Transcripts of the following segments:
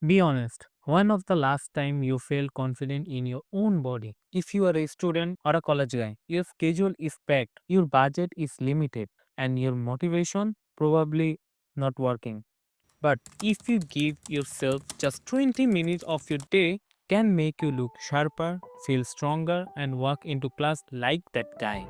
Be honest. When of the last time you felt confident in your own body? If you are a student or a college guy, your schedule is packed, your budget is limited, and your motivation probably not working. But if you give yourself just 20 minutes of your day, can make you look sharper, feel stronger, and walk into class like that guy.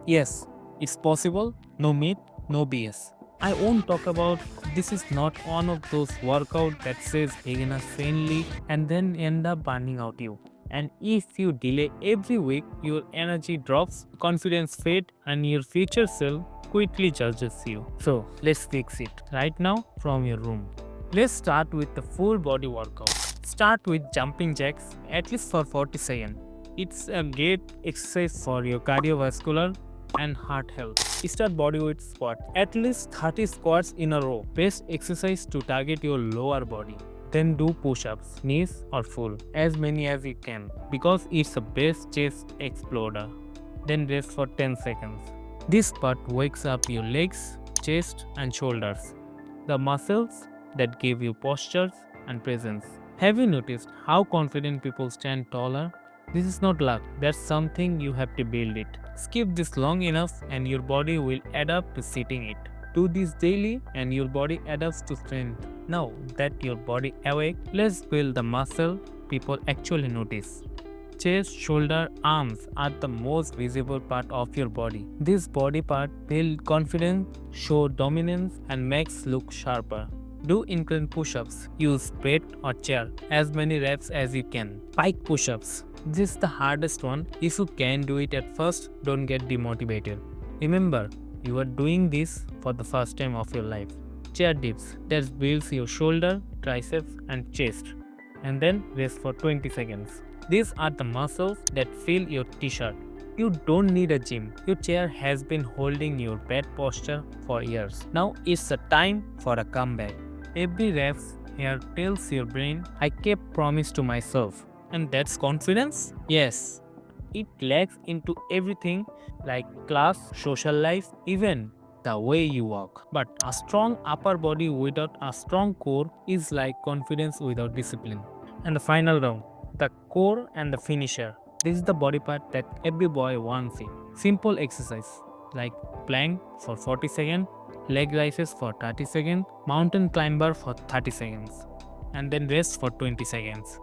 Yes, it's possible. No myth, no BS. I won't talk about this is not one of those workout that says beginner friendly and then end up burning out you. And if you delay every week, your energy drops, confidence fades, and your future self quickly judges you. So let's fix it right now from your room. Let's start with the full body workout. Start with jumping jacks at least for 40 seconds. It's a great exercise for your cardiovascular and heart health. Start bodyweight squat. At least 30 squats in a row. Best exercise to target your lower body. Then do push-ups, knees or full, as many as you can because it's the best chest exploder. Then rest for 10 seconds. This part wakes up your legs, chest and shoulders, the muscles that give you postures and presence. Have you noticed how confident people stand taller? This is not luck, that's something you have to build it. Skip this long enough and your body will adapt to sitting it. Do this daily and your body adapts to strength. Now that your body awake, let's build the muscle people actually notice. Chest, shoulder, arms are the most visible part of your body. This body part build confidence, show dominance and makes look sharper. Do incline push-ups. Use bed or chair as many reps as you can. Pike push-ups. This is the hardest one. If you can do it at first, don't get demotivated. Remember, you are doing this for the first time of your life. Chair dips. That builds your shoulder, triceps and chest. And then rest for 20 seconds. These are the muscles that fill your t-shirt. You don't need a gym. Your chair has been holding your bad posture for years. Now it's the time for a comeback. Every rep here tells your brain, I kept promise to myself. And that's confidence? Yes. It lags into everything like class, social life, even the way you walk. But a strong upper body without a strong core is like confidence without discipline. And the final round, the core and the finisher. This is the body part that every boy wants it. Simple exercise like plank for 40 seconds, leg raises for 30 seconds, mountain climber for 30 seconds, and then rest for 20 seconds.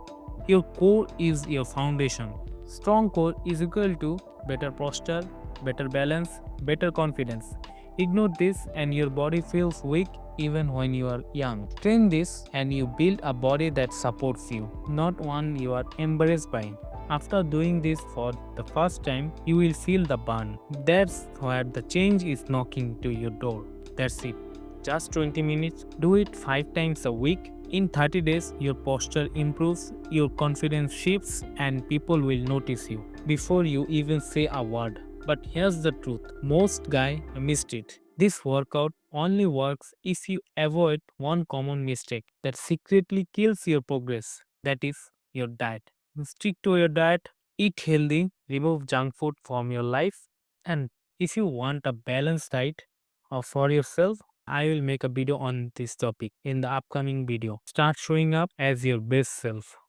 Your core is your foundation. Strong core is equal to better posture, better balance, better confidence. Ignore this and your body feels weak even when you are young. Train this and you build a body that supports you, not one you are embarrassed by. After doing this for the first time, you will feel the burn. That's where the change is knocking to your door. That's it. Just 20 minutes. Do it 5 times a week. In 30 days, your posture improves, your confidence shifts, and people will notice you before you even say a word. But here's the truth, most guys missed it. This workout only works if you avoid one common mistake that secretly kills your progress. That is your diet. Stick to your diet, eat healthy, remove junk food from your life, and if you want a balanced diet for yourself, I will make a video on this topic in the upcoming video. Start showing up as your best self.